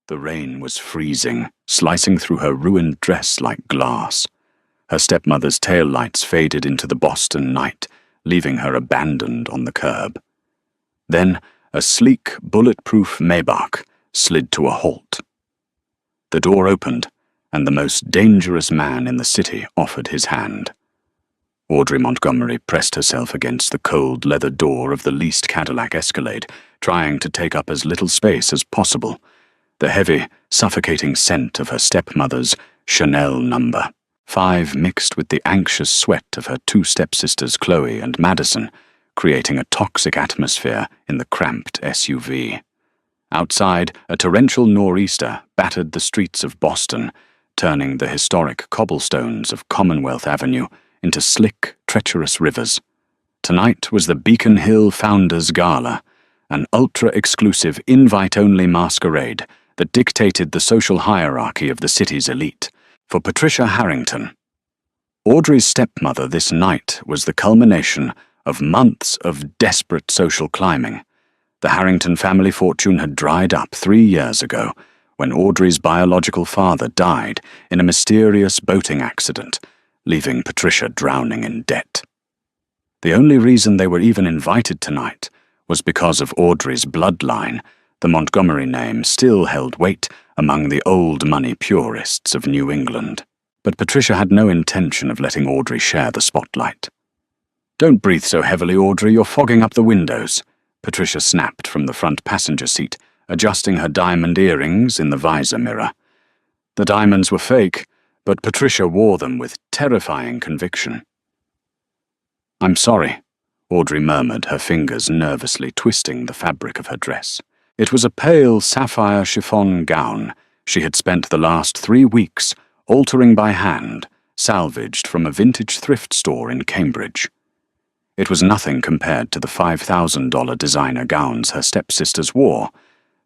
The rain was freezing, slicing through her ruined dress like glass. Her stepmother's taillights faded into the Boston night, leaving her abandoned on the curb. Then a sleek, bulletproof Maybach slid to a halt. The door opened, and the most dangerous man in the city offered his hand. Audrey Montgomery pressed herself against the cold leather door of the leased Cadillac Escalade, trying to take up as little space as possible. The heavy, suffocating scent of her stepmother's Chanel number 5 mixed with the anxious sweat of her two stepsisters Chloe and Madison, creating a toxic atmosphere in the cramped SUV. Outside, a torrential nor'easter battered the streets of Boston, turning the historic cobblestones of Commonwealth Avenue into slick, treacherous rivers. Tonight was the Beacon Hill Founders Gala, an ultra-exclusive, invite-only masquerade that dictated the social hierarchy of the city's elite. For Patricia Harrington, Audrey's stepmother this night was the culmination of months of desperate social climbing. The Harrington family fortune had dried up 3 years ago, when Audrey's biological father died in a mysterious boating accident, leaving Patricia drowning in debt. The only reason they were even invited tonight was because of Audrey's bloodline. The Montgomery name still held weight among the old money purists of New England. But Patricia had no intention of letting Audrey share the spotlight. "Don't breathe so heavily, Audrey, you're fogging up the windows," Patricia snapped from the front passenger seat, adjusting her diamond earrings in the visor mirror. The diamonds were fake, but Patricia wore them with terrifying conviction. "I'm sorry," Audrey murmured, her fingers nervously twisting the fabric of her dress. It was a pale sapphire chiffon gown she had spent the last 3 weeks altering by hand, salvaged from a vintage thrift store in Cambridge. It was nothing compared to the $5,000 designer gowns her stepsisters wore,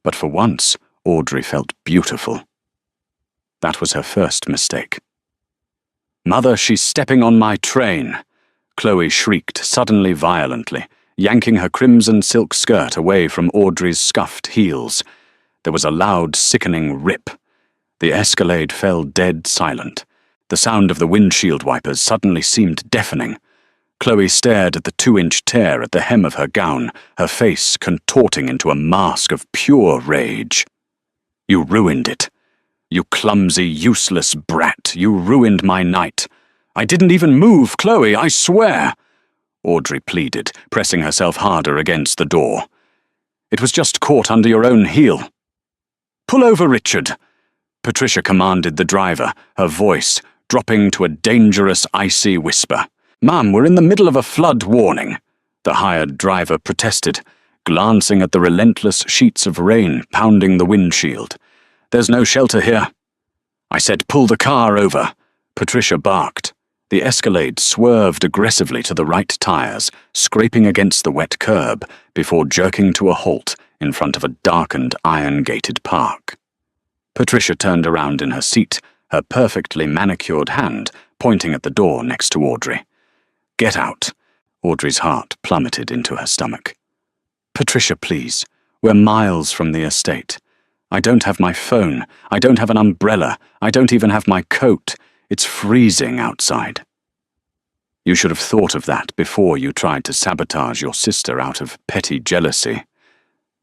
but for once Audrey felt beautiful. That was her first mistake. "Mother, she's stepping on my train!" Chloe shrieked suddenly violently, yanking her crimson silk skirt away from Audrey's scuffed heels. There was a loud, sickening rip. The Escalade fell dead silent. The sound of the windshield wipers suddenly seemed deafening. Chloe stared at the 2-inch tear at the hem of her gown, her face contorting into a mask of pure rage. "You ruined it. You clumsy, useless brat. You ruined my night. I didn't even move, Chloe, I swear!" Audrey pleaded, pressing herself harder against the door. "It was just caught under your own heel." "Pull over, Richard," Patricia commanded the driver, her voice dropping to a dangerous, icy whisper. "Ma'am, we're in the middle of a flood warning," the hired driver protested, glancing at the relentless sheets of rain pounding the windshield. "There's no shelter here." "I said pull the car over," Patricia barked. The Escalade swerved aggressively to the right tires, scraping against the wet curb before jerking to a halt in front of a darkened iron-gated park. Patricia turned around in her seat, her perfectly manicured hand pointing at the door next to Audrey. "Get out." Audrey's heart plummeted into her stomach. "Patricia, please. We're miles from the estate. I don't have my phone. I don't have an umbrella. I don't even have my coat. It's freezing outside." "You should have thought of that before you tried to sabotage your sister out of petty jealousy,"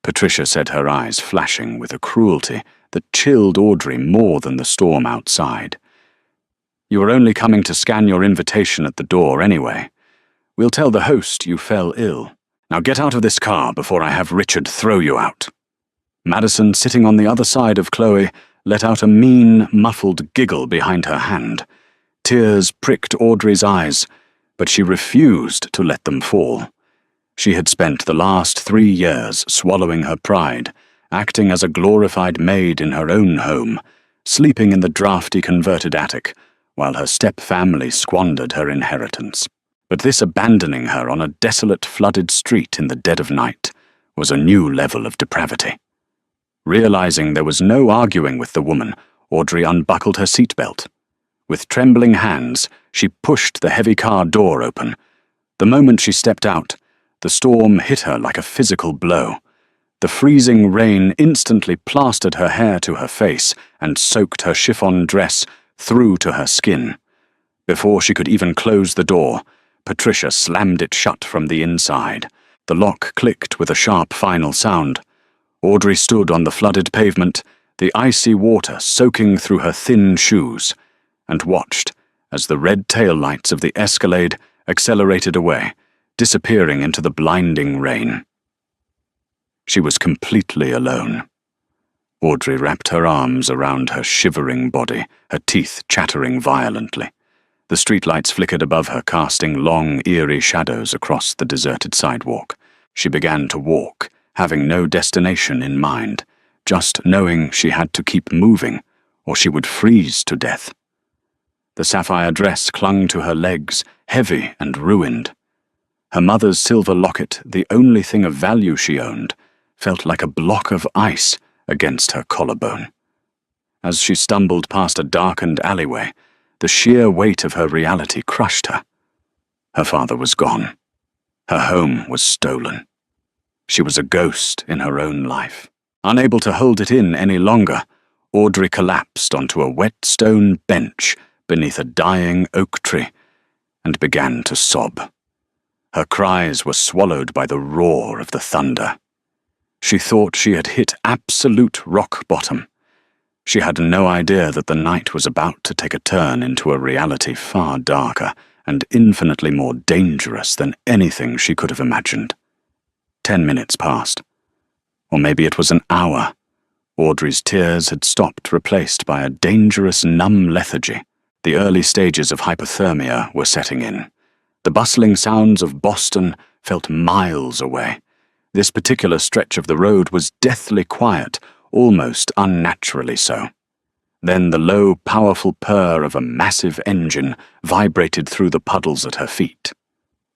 Patricia said, her eyes flashing with a cruelty that chilled Audrey more than the storm outside. "You were only coming to scan your invitation at the door anyway. We'll tell the host you fell ill. Now get out of this car before I have Richard throw you out." Madison, sitting on the other side of Chloe, let out a mean, muffled giggle behind her hand. Tears pricked Audrey's eyes, but she refused to let them fall. She had spent the last 3 years swallowing her pride, acting as a glorified maid in her own home, sleeping in the drafty converted attic, while her step-family squandered her inheritance. But this abandoning her on a desolate, flooded street in the dead of night was a new level of depravity. Realizing there was no arguing with the woman, Audrey unbuckled her seatbelt. With trembling hands, she pushed the heavy car door open. The moment she stepped out, the storm hit her like a physical blow. The freezing rain instantly plastered her hair to her face and soaked her chiffon dress through to her skin. Before she could even close the door, Patricia slammed it shut from the inside. The lock clicked with a sharp final sound. Audrey stood on the flooded pavement, the icy water soaking through her thin shoes, and watched as the red taillights of the Escalade accelerated away, disappearing into the blinding rain. She was completely alone. Audrey wrapped her arms around her shivering body, her teeth chattering violently. The streetlights flickered above her, casting long, eerie shadows across the deserted sidewalk. She began to walk, having no destination in mind, just knowing she had to keep moving, or she would freeze to death. The sapphire dress clung to her legs, heavy and ruined. Her mother's silver locket, the only thing of value she owned, felt like a block of ice against her collarbone. As she stumbled past a darkened alleyway, the sheer weight of her reality crushed her. Her father was gone. Her home was stolen. She was a ghost in her own life. Unable to hold it in any longer, Audrey collapsed onto a wet stone bench beneath a dying oak tree and began to sob. Her cries were swallowed by the roar of the thunder. She thought she had hit absolute rock bottom. She had no idea that the night was about to take a turn into a reality far darker and infinitely more dangerous than anything she could have imagined. 10 minutes passed. Or maybe it was an hour. Audrey's tears had stopped, replaced by a dangerous numb lethargy. The early stages of hypothermia were setting in. The bustling sounds of Boston felt miles away. This particular stretch of the road was deathly quiet, almost unnaturally so. Then the low, powerful purr of a massive engine vibrated through the puddles at her feet.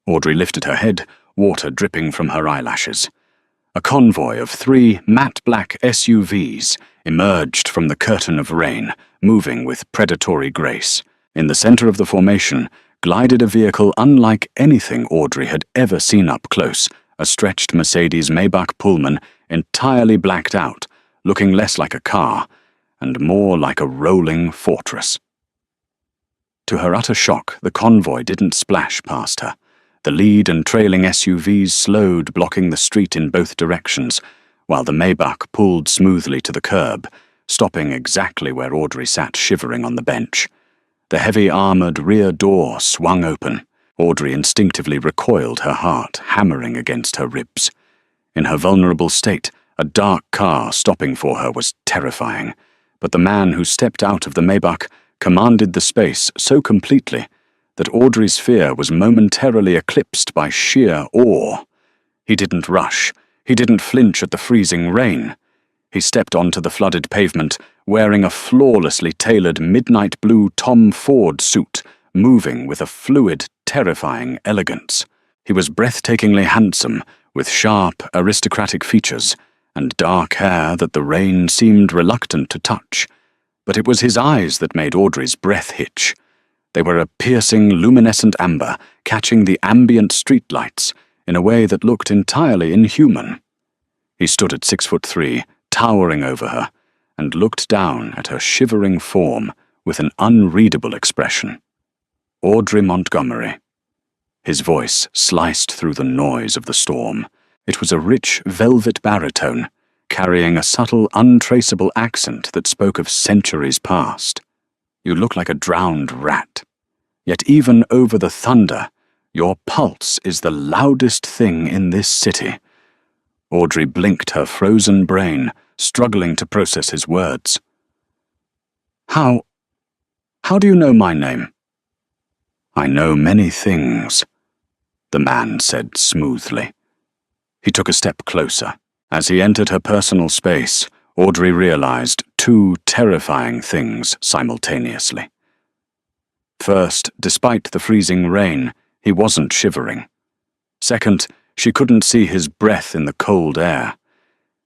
Audrey lifted her head, water dripping from her eyelashes. A convoy of 3 matte black SUVs emerged from the curtain of rain, moving with predatory grace. In the center of the formation glided a vehicle unlike anything Audrey had ever seen up close, a stretched Mercedes Maybach Pullman entirely blacked out, looking less like a car and more like a rolling fortress. To her utter shock, the convoy didn't splash past her. The lead and trailing SUVs slowed, blocking the street in both directions, while the Maybach pulled smoothly to the curb, stopping exactly where Audrey sat shivering on the bench. The heavy armored rear door swung open. Audrey instinctively recoiled, her heart hammering against her ribs. In her vulnerable state, a dark car stopping for her was terrifying, but the man who stepped out of the Maybach commanded the space so completely that Audrey's fear was momentarily eclipsed by sheer awe. He didn't rush. He didn't flinch at the freezing rain. He stepped onto the flooded pavement, wearing a flawlessly tailored midnight blue Tom Ford suit, moving with a fluid, terrifying elegance. He was breathtakingly handsome, with sharp, aristocratic features, and dark hair that the rain seemed reluctant to touch. But it was his eyes that made Audrey's breath hitch. They were a piercing, luminescent amber, catching the ambient streetlights in a way that looked entirely inhuman. He stood at 6'3", towering over her, and looked down at her shivering form with an unreadable expression. Audrey Montgomery. His voice sliced through the noise of the storm. It was a rich, velvet baritone, carrying a subtle, untraceable accent that spoke of centuries past. You look like a drowned rat. Yet even over the thunder, your pulse is the loudest thing in this city. Audrey blinked her frozen brain, struggling to process his words. How do you know my name? I know many things, the man said smoothly. He took a step closer. As he entered her personal space, Audrey realized 2 terrifying things simultaneously. First, despite the freezing rain, he wasn't shivering. Second, she couldn't see his breath in the cold air.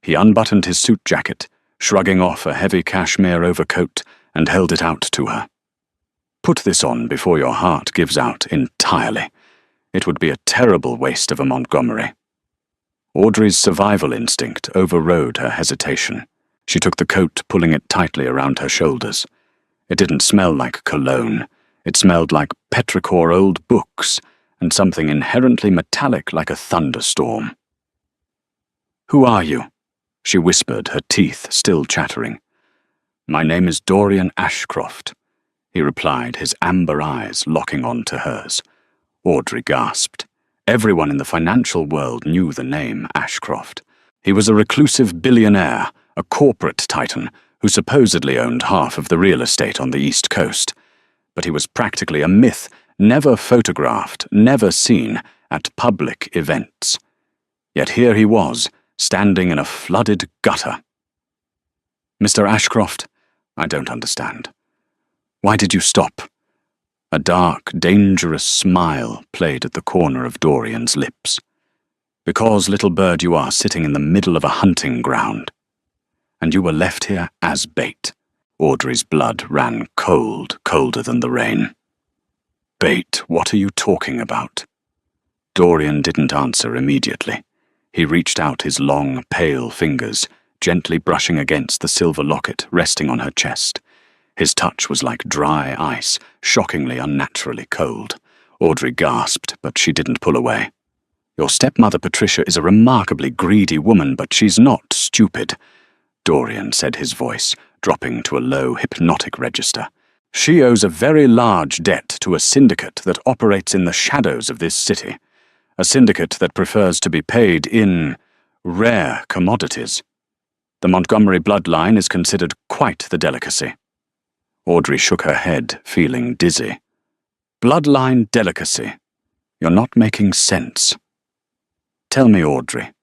He unbuttoned his suit jacket, shrugging off a heavy cashmere overcoat, and held it out to her. Put this on before your heart gives out entirely. It would be a terrible waste of a Montgomery. Audrey's survival instinct overrode her hesitation. She took the coat, pulling it tightly around her shoulders. It didn't smell like cologne. It smelled like petrichor old books, and something inherently metallic like a thunderstorm. "Who are you?" she whispered, her teeth still chattering. "My name is Dorian Ashcroft," he replied, his amber eyes locking onto hers. Audrey gasped. Everyone in the financial world knew the name Ashcroft. He was a reclusive billionaire, a corporate titan, who supposedly owned half of the real estate on the East Coast. But he was practically a myth, never photographed, never seen at public events. Yet here he was, standing in a flooded gutter. "Mr. Ashcroft, I don't understand. Why did you stop?" A dark, dangerous smile played at the corner of Dorian's lips. "Because, little bird, you are sitting in the middle of a hunting ground. And you were left here as bait." Audrey's blood ran cold, colder than the rain. "Bait, what are you talking about?" Dorian didn't answer immediately. He reached out his long, pale fingers, gently brushing against the silver locket resting on her chest. His touch was like dry ice, shockingly unnaturally cold. Audrey gasped, but she didn't pull away. "Your stepmother Patricia is a remarkably greedy woman, but she's not stupid," Dorian said, his voice dropping to a low, hypnotic register. "She owes a very large debt to a syndicate that operates in the shadows of this city, a syndicate that prefers to be paid in rare commodities. The Montgomery bloodline is considered quite the delicacy." Audrey shook her head, feeling dizzy. "Bloodline delicacy? You're not making sense." "Tell me, Audrey."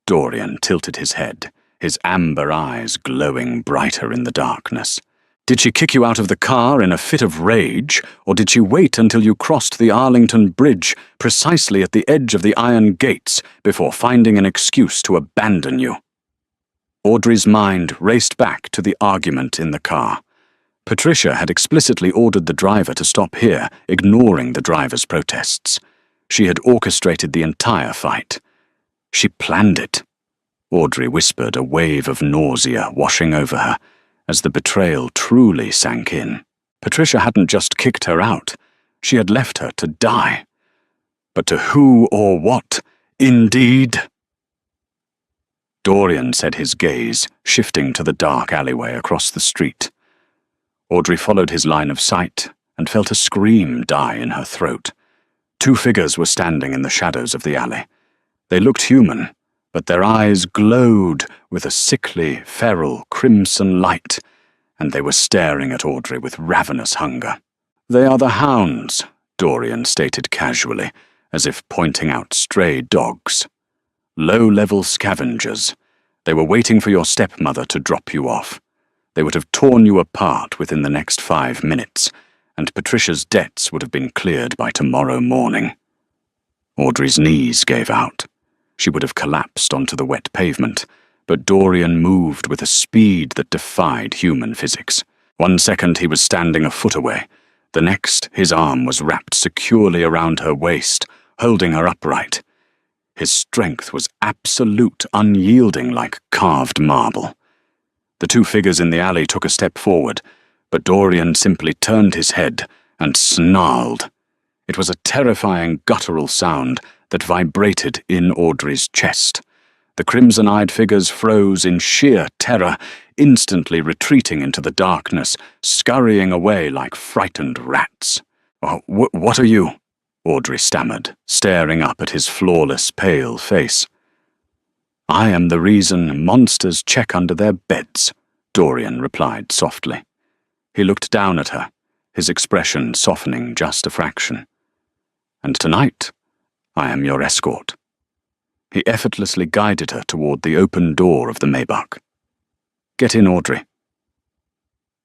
Dorian tilted his head, his amber eyes glowing brighter in the darkness. "Did she kick you out of the car in a fit of rage, or did she wait until you crossed the Arlington Bridge precisely at the edge of the iron gates before finding an excuse to abandon you?" Audrey's mind raced back to the argument in the car. Patricia had explicitly ordered the driver to stop here, ignoring the driver's protests. She had orchestrated the entire fight. She planned it. Audrey whispered, a wave of nausea washing over her, as the betrayal truly sank in. Patricia hadn't just kicked her out. She had left her to die. But to who or what? Indeed. Dorian said, his gaze shifting to the dark alleyway across the street. Audrey followed his line of sight and felt a scream die in her throat. Two figures were standing in the shadows of the alley. They looked human, but their eyes glowed with a sickly, feral, crimson light, and they were staring at Audrey with ravenous hunger. "They are the hounds," Dorian stated casually, as if pointing out stray dogs. "Low-level scavengers. They were waiting for your stepmother to drop you off. They would have torn you apart within the next 5 minutes, and Patricia's debts would have been cleared by tomorrow morning." Audrey's knees gave out. She would have collapsed onto the wet pavement, but Dorian moved with a speed that defied human physics. 1 second he was standing a foot away. The next, his arm was wrapped securely around her waist, holding her upright. His strength was absolute, unyielding like carved marble. The two figures in the alley took a step forward, but Dorian simply turned his head and snarled. It was a terrifying guttural sound that vibrated in Audrey's chest. The crimson-eyed figures froze in sheer terror, instantly retreating into the darkness, scurrying away like frightened rats. "Oh, what are you?" Audrey stammered, staring up at his flawless, pale face. "I am the reason monsters check under their beds," Dorian replied softly. He looked down at her, his expression softening just a fraction. "And tonight, I am your escort." He effortlessly guided her toward the open door of the Maybach. "Get in, Audrey."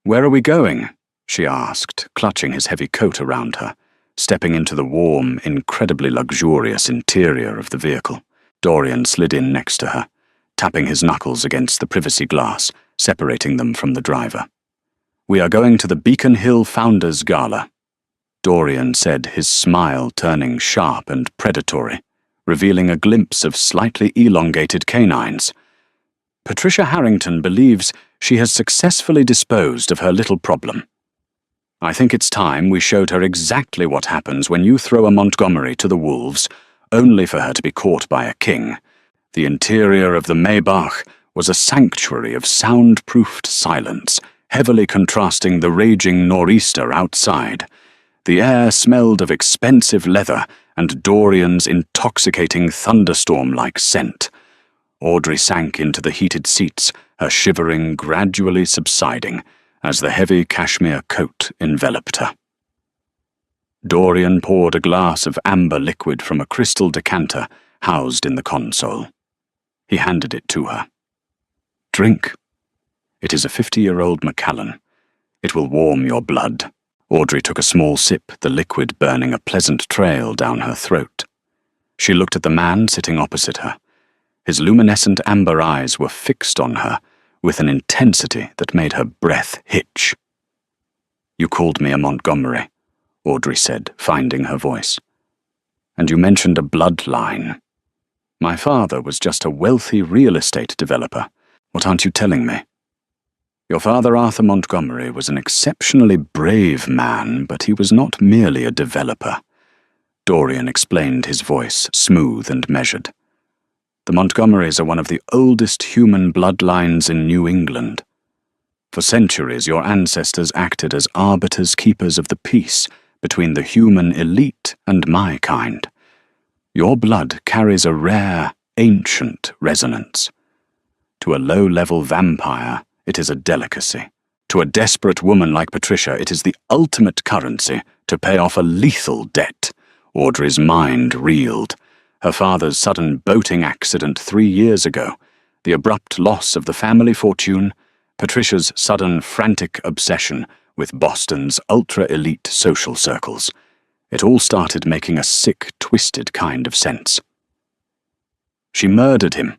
"Where are we going?" she asked, clutching his heavy coat around her, stepping into the warm, incredibly luxurious interior of the vehicle. Dorian slid in next to her, tapping his knuckles against the privacy glass, separating them from the driver. "We are going to the Beacon Hill Founders Gala," Dorian said, his smile turning sharp and predatory. revealing a glimpse of slightly elongated canines. Patricia Harrington believes she has successfully disposed of her little problem. I think it's time we showed her exactly what happens when you throw a Montgomery to the wolves, only for her to be caught by a king. The interior of the Maybach was a sanctuary of sound-proofed silence, heavily contrasting the raging nor'easter outside. The air smelled of expensive leather and Dorian's intoxicating thunderstorm-like scent. Audrey sank into the heated seats, her shivering gradually subsiding as the heavy cashmere coat enveloped her. Dorian poured a glass of amber liquid from a crystal decanter housed in the console. He handed it to her. "Drink. It is a 50-year-old Macallan. It will warm your blood." Audrey took a small sip, the liquid burning a pleasant trail down her throat. She looked at the man sitting opposite her. His luminescent amber eyes were fixed on her with an intensity that made her breath hitch. "You called me a Montgomery," Audrey said, finding her voice. "And you mentioned a bloodline. My father was just a wealthy real estate developer. What aren't you telling me? Your father, Arthur Montgomery, was an exceptionally brave man, but he was not merely a developer." Dorian explained, his voice smooth and measured. "The Montgomerys are one of the oldest human bloodlines in New England. For centuries, your ancestors acted as arbiters, keepers of the peace between the human elite and my kind. Your blood carries a rare, ancient resonance. To a low-level vampire, it is a delicacy. To a desperate woman like Patricia, it is the ultimate currency to pay off a lethal debt." Audrey's mind reeled. Her father's sudden boating accident 3 years ago, the abrupt loss of the family fortune, Patricia's sudden frantic obsession with Boston's ultra-elite social circles. It all started making a sick, twisted kind of sense. "She murdered him,"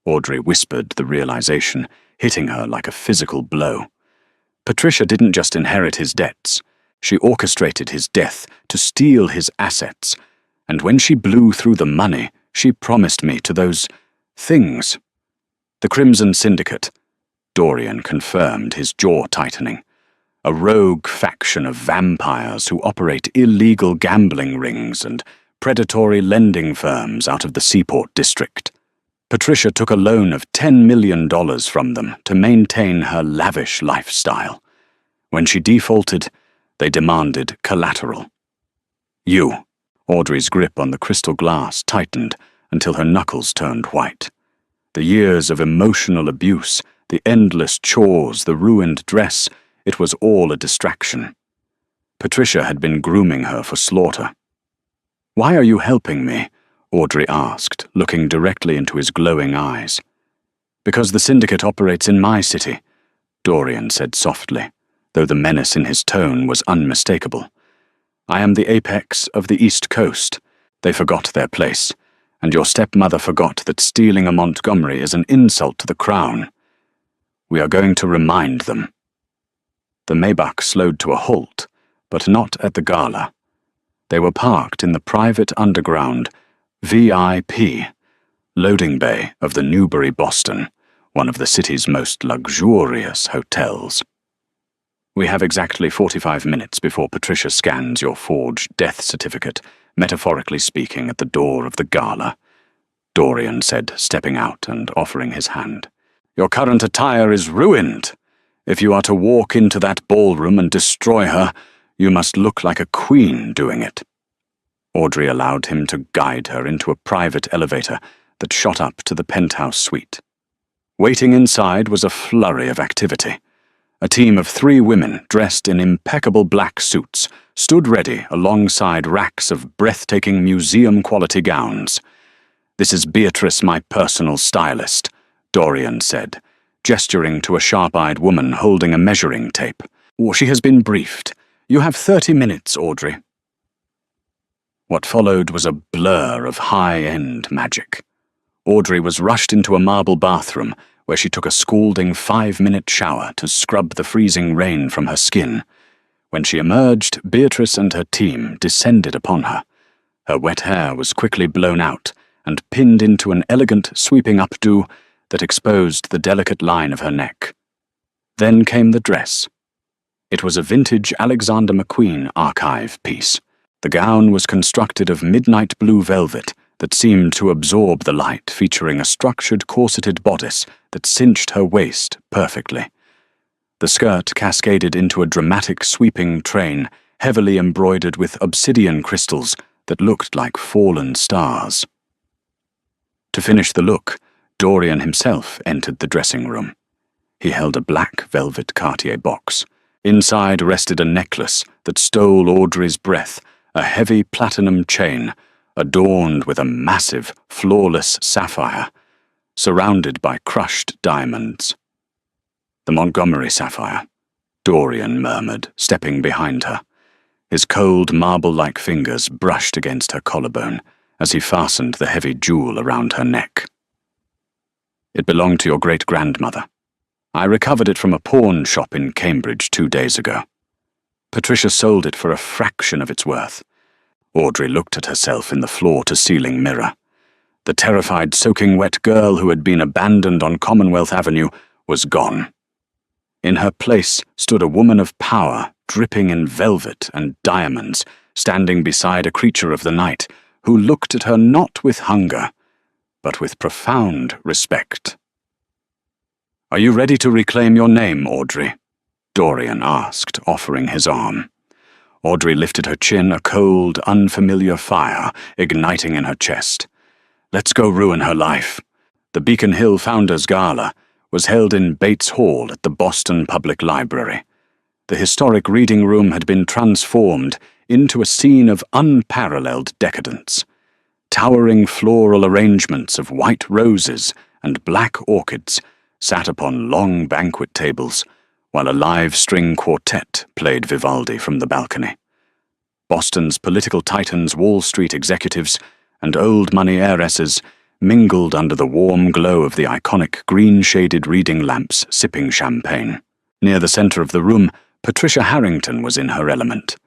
Audrey whispered the realization, hitting her like a physical blow. Patricia didn't just inherit his debts. She orchestrated his death to steal his assets, and when she blew through the money, she promised me to those things. The Crimson Syndicate, Dorian confirmed, his jaw tightening. A rogue faction of vampires who operate illegal gambling rings and predatory lending firms out of the Seaport District. Patricia took a loan of $10 million from them to maintain her lavish lifestyle. When she defaulted, they demanded collateral. "You." Audrey's grip on the crystal glass tightened until her knuckles turned white. The years of emotional abuse, the endless chores, the ruined dress, it was all a distraction. Patricia had been grooming her for slaughter. "Why are you helping me?" Audrey asked, looking directly into his glowing eyes. "Because the syndicate operates in my city," Dorian said softly, though the menace in his tone was unmistakable. "I am the apex of the East Coast. They forgot their place, and your stepmother forgot that stealing a Montgomery is an insult to the crown. We are going to remind them." The Maybach slowed to a halt, but not at the gala. They were parked in the private underground VIP loading bay of the Newbury Boston, one of the city's most luxurious hotels. "We have exactly 45 minutes before Patricia scans your forged death certificate, metaphorically speaking, at the door of the gala," Dorian said, stepping out and offering his hand. "Your current attire is ruined. If you are to walk into that ballroom and destroy her, you must look like a queen doing it." Audrey allowed him to guide her into a private elevator that shot up to the penthouse suite. Waiting inside was a flurry of activity. A team of 3 women, dressed in impeccable black suits, stood ready alongside racks of breathtaking museum-quality gowns. "This is Beatrice, my personal stylist," Dorian said, gesturing to a sharp-eyed woman holding a measuring tape. "She has been briefed. You have 30 minutes, Audrey." What followed was a blur of high-end magic. Audrey was rushed into a marble bathroom where she took a scalding 5-minute shower to scrub the freezing rain from her skin. When she emerged, Beatrice and her team descended upon her. Her wet hair was quickly blown out, and pinned into an elegant sweeping updo that exposed the delicate line of her neck. Then came the dress. It was a vintage Alexander McQueen archive piece. The gown was constructed of midnight blue velvet that seemed to absorb the light, featuring a structured corseted bodice that cinched her waist perfectly. The skirt cascaded into a dramatic sweeping train, heavily embroidered with obsidian crystals that looked like fallen stars. To finish the look, Dorian himself entered the dressing room. He held a black velvet Cartier box. Inside rested a necklace that stole Audrey's breath, a heavy platinum chain, adorned with a massive, flawless sapphire, surrounded by crushed diamonds. "The Montgomery sapphire," Dorian murmured, stepping behind her. His cold, marble-like fingers brushed against her collarbone as he fastened the heavy jewel around her neck. "It belonged to your great-grandmother. I recovered it from a pawn shop in Cambridge 2 days ago. Patricia sold it for a fraction of its worth." Audrey looked at herself in the floor-to-ceiling mirror. The terrified, soaking wet girl who had been abandoned on Commonwealth Avenue was gone. In her place stood a woman of power, dripping in velvet and diamonds, standing beside a creature of the night, who looked at her not with hunger, but with profound respect. "Are you ready to reclaim your name, Audrey?" Dorian asked, offering his arm. Audrey lifted her chin, a cold, unfamiliar fire igniting in her chest. "Let's go ruin her life." The Beacon Hill Founders Gala was held in Bates Hall at the Boston Public Library. The historic reading room had been transformed into a scene of unparalleled decadence. Towering floral arrangements of white roses and black orchids sat upon long banquet tables, while a live string quartet played Vivaldi from the balcony. Boston's political titans, Wall Street executives, and old money heiresses mingled under the warm glow of the iconic green-shaded reading lamps, sipping champagne. Near the center of the room, Patricia Harrington was in her element.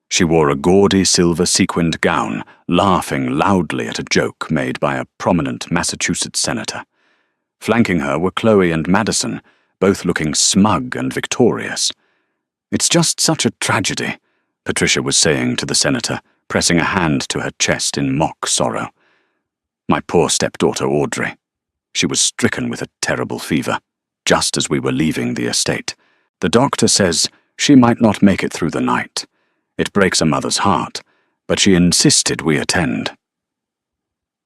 She wore a gaudy silver sequined gown, laughing loudly at a joke made by a prominent Massachusetts senator. Flanking her were Chloe and Madison, both looking smug and victorious. "It's just such a tragedy," Patricia was saying to the senator, pressing a hand to her chest in mock sorrow. "My poor stepdaughter Audrey. She was stricken with a terrible fever, just as we were leaving the estate. The doctor says she might not make it through the night. It breaks a mother's heart, but she insisted we attend."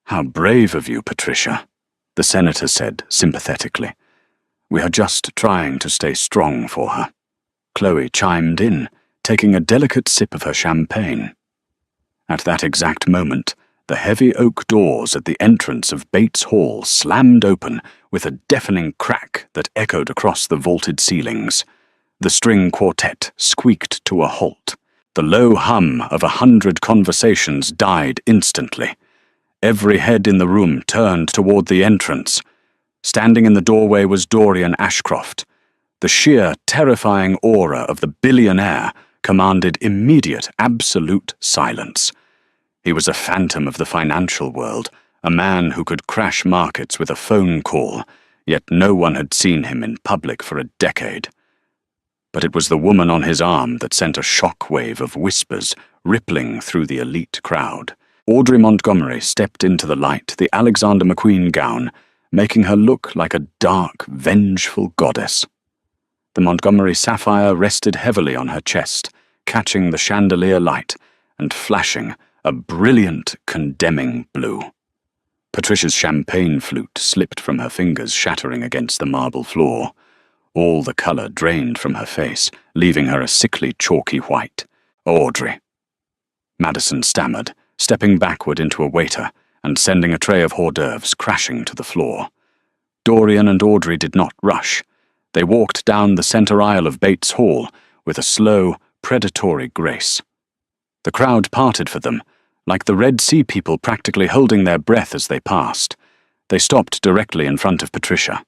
"How brave of you, Patricia," the senator said sympathetically. "We are just trying to stay strong for her." Chloe chimed in, taking a delicate sip of her champagne. At that exact moment, the heavy oak doors at the entrance of Bates Hall slammed open with a deafening crack that echoed across the vaulted ceilings. The string quartet squeaked to a halt. The low hum of 100 conversations died instantly. Every head in the room turned toward the entrance. Standing in the doorway was Dorian Ashcroft. The sheer, terrifying aura of the billionaire commanded immediate, absolute silence. He was a phantom of the financial world, a man who could crash markets with a phone call, yet no one had seen him in public for a decade. But it was the woman on his arm that sent a shockwave of whispers rippling through the elite crowd. Audrey Montgomery stepped into the light, the Alexander McQueen gown, making her look like a dark, vengeful goddess. The Montgomery sapphire rested heavily on her chest, catching the chandelier light and flashing a brilliant, condemning blue. Patricia's champagne flute slipped from her fingers, shattering against the marble floor. All the color drained from her face, leaving her a sickly, chalky white. "Audrey," Madison stammered, stepping backward into a waiter and sending a tray of hors d'oeuvres crashing to the floor. Dorian and Audrey did not rush. They walked down the center aisle of Bates Hall with a slow, predatory grace. The crowd parted for them, like the Red Sea people practically holding their breath as they passed. They stopped directly in front of Patricia.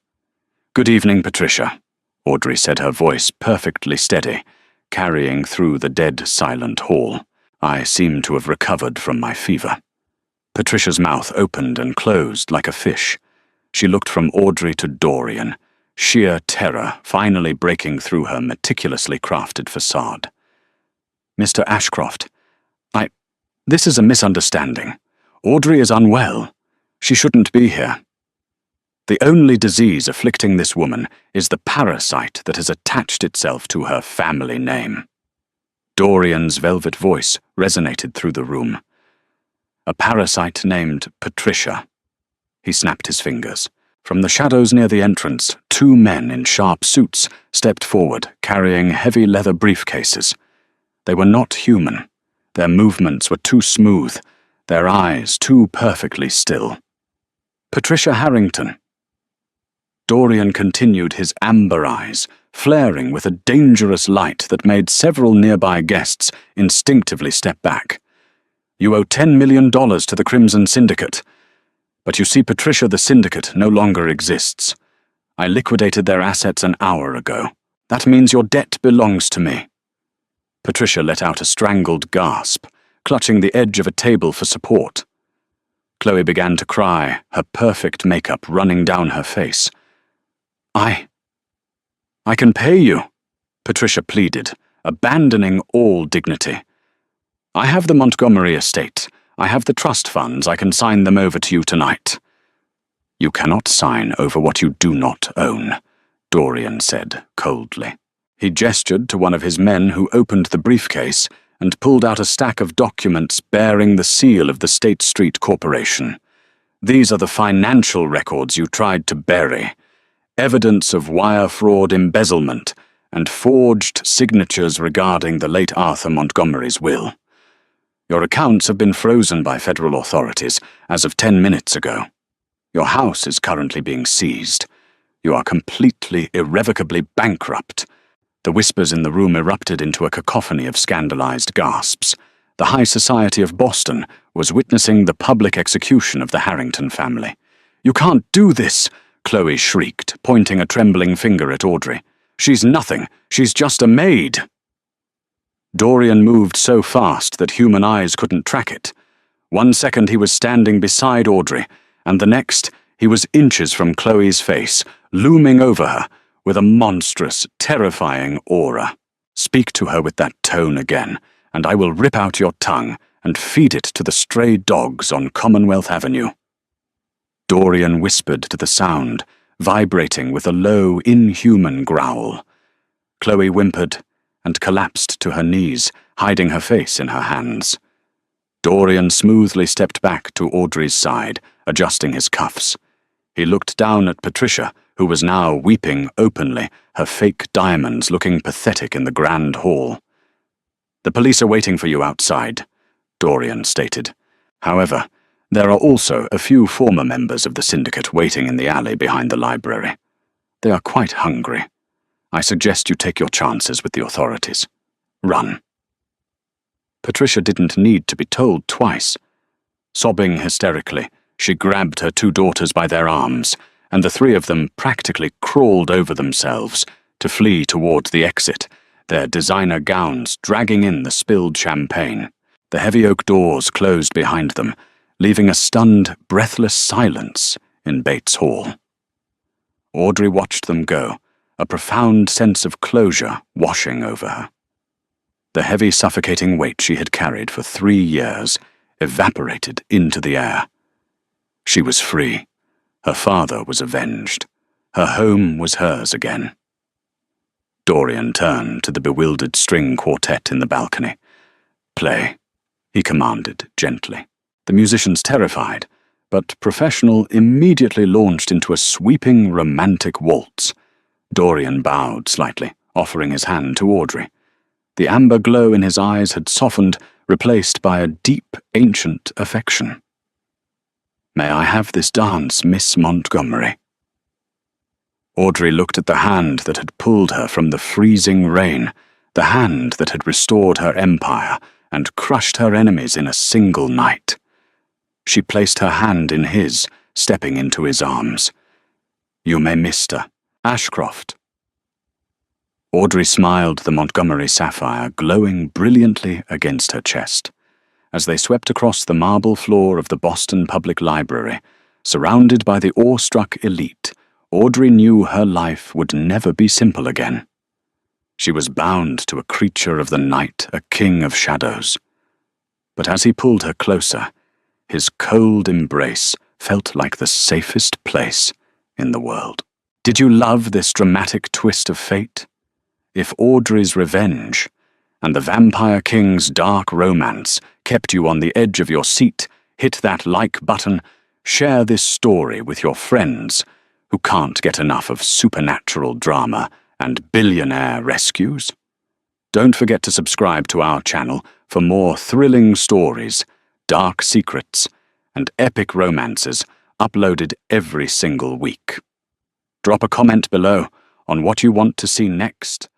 "Good evening, Patricia," Audrey said, her voice perfectly steady, carrying through the dead, silent hall. "I seem to have recovered from my fever." Patricia's mouth opened and closed like a fish. She looked from Audrey to Dorian, sheer terror finally breaking through her meticulously crafted facade. "Mr. Ashcroft, this is a misunderstanding. Audrey is unwell. She shouldn't be here. The only disease afflicting this woman is the parasite that has attached itself to her family name." Dorian's velvet voice resonated through the room. "A parasite named Patricia." He snapped his fingers. From the shadows near the entrance, 2 men in sharp suits stepped forward, carrying heavy leather briefcases. They were not human. Their movements were too smooth, their eyes too perfectly still. "Patricia Harrington." Dorian continued, his amber eyes flaring with a dangerous light that made several nearby guests instinctively step back. "You owe $10 million to the Crimson Syndicate. But you see, Patricia, the Syndicate no longer exists. I liquidated their assets an hour ago. That means your debt belongs to me." Patricia let out a strangled gasp, clutching the edge of a table for support. Chloe began to cry, her perfect makeup running down her face. I can pay you," Patricia pleaded, abandoning all dignity. "I have the Montgomery estate. I have the trust funds. I can sign them over to you tonight." "You cannot sign over what you do not own," Dorian said coldly. He gestured to one of his men who opened the briefcase and pulled out a stack of documents bearing the seal of the State Street Corporation. "These are the financial records you tried to bury. Evidence of wire fraud, embezzlement, and forged signatures regarding the late Arthur Montgomery's will. Your accounts have been frozen by federal authorities as of 10 minutes ago. Your house is currently being seized. You are completely, irrevocably bankrupt." The whispers in the room erupted into a cacophony of scandalized gasps. The high society of Boston was witnessing the public execution of the Harrington family. "You can't do this!" Chloe shrieked, pointing a trembling finger at Audrey. "She's nothing. She's just a maid." Dorian moved so fast that human eyes couldn't track it. 1 second he was standing beside Audrey, and the next he was inches from Chloe's face, looming over her, with a monstrous, terrifying aura. "Speak to her with that tone again, and I will rip out your tongue and feed it to the stray dogs on Commonwealth Avenue." Dorian whispered to the sound, vibrating with a low, inhuman growl. Chloe whimpered and collapsed to her knees, hiding her face in her hands. Dorian smoothly stepped back to Audrey's side, adjusting his cuffs. He looked down at Patricia, who was now weeping openly, her fake diamonds looking pathetic in the grand hall. "The police are waiting for you outside," Dorian stated. "However, there are also a few former members of the syndicate waiting in the alley behind the library. They are quite hungry. I suggest you take your chances with the authorities. Run." Patricia didn't need to be told twice. Sobbing hysterically, she grabbed her 2 daughters by their arms, and the 3 of them practically crawled over themselves to flee towards the exit, their designer gowns dragging in the spilled champagne. The heavy oak doors closed behind them, leaving a stunned, breathless silence in Bates Hall. Audrey watched them go, a profound sense of closure washing over her. The heavy, suffocating weight she had carried for 3 years evaporated into the air. She was free. Her father was avenged. Her home was hers again. Dorian turned to the bewildered string quartet in the balcony. "Play," he commanded gently. The musicians, terrified, but professional, immediately launched into a sweeping, romantic waltz. Dorian bowed slightly, offering his hand to Audrey. The amber glow in his eyes had softened, replaced by a deep, ancient affection. "May I have this dance, Miss Montgomery?" Audrey looked at the hand that had pulled her from the freezing rain, the hand that had restored her empire and crushed her enemies in a single night. She placed her hand in his, stepping into his arms. "You may, Mr. Ashcroft." Audrey smiled, the Montgomery sapphire glowing brilliantly against her chest. As they swept across the marble floor of the Boston Public Library, surrounded by the awestruck elite, Audrey knew her life would never be simple again. She was bound to a creature of the night, a king of shadows. But as he pulled her closer, his cold embrace felt like the safest place in the world. Did you love this dramatic twist of fate? If Audrey's revenge and the Vampire King's dark romance kept you on the edge of your seat, hit that like button, share this story with your friends who can't get enough of supernatural drama and billionaire rescues. Don't forget to subscribe to our channel for more thrilling stories, dark secrets, and epic romances uploaded every single week. Drop a comment below on what you want to see next.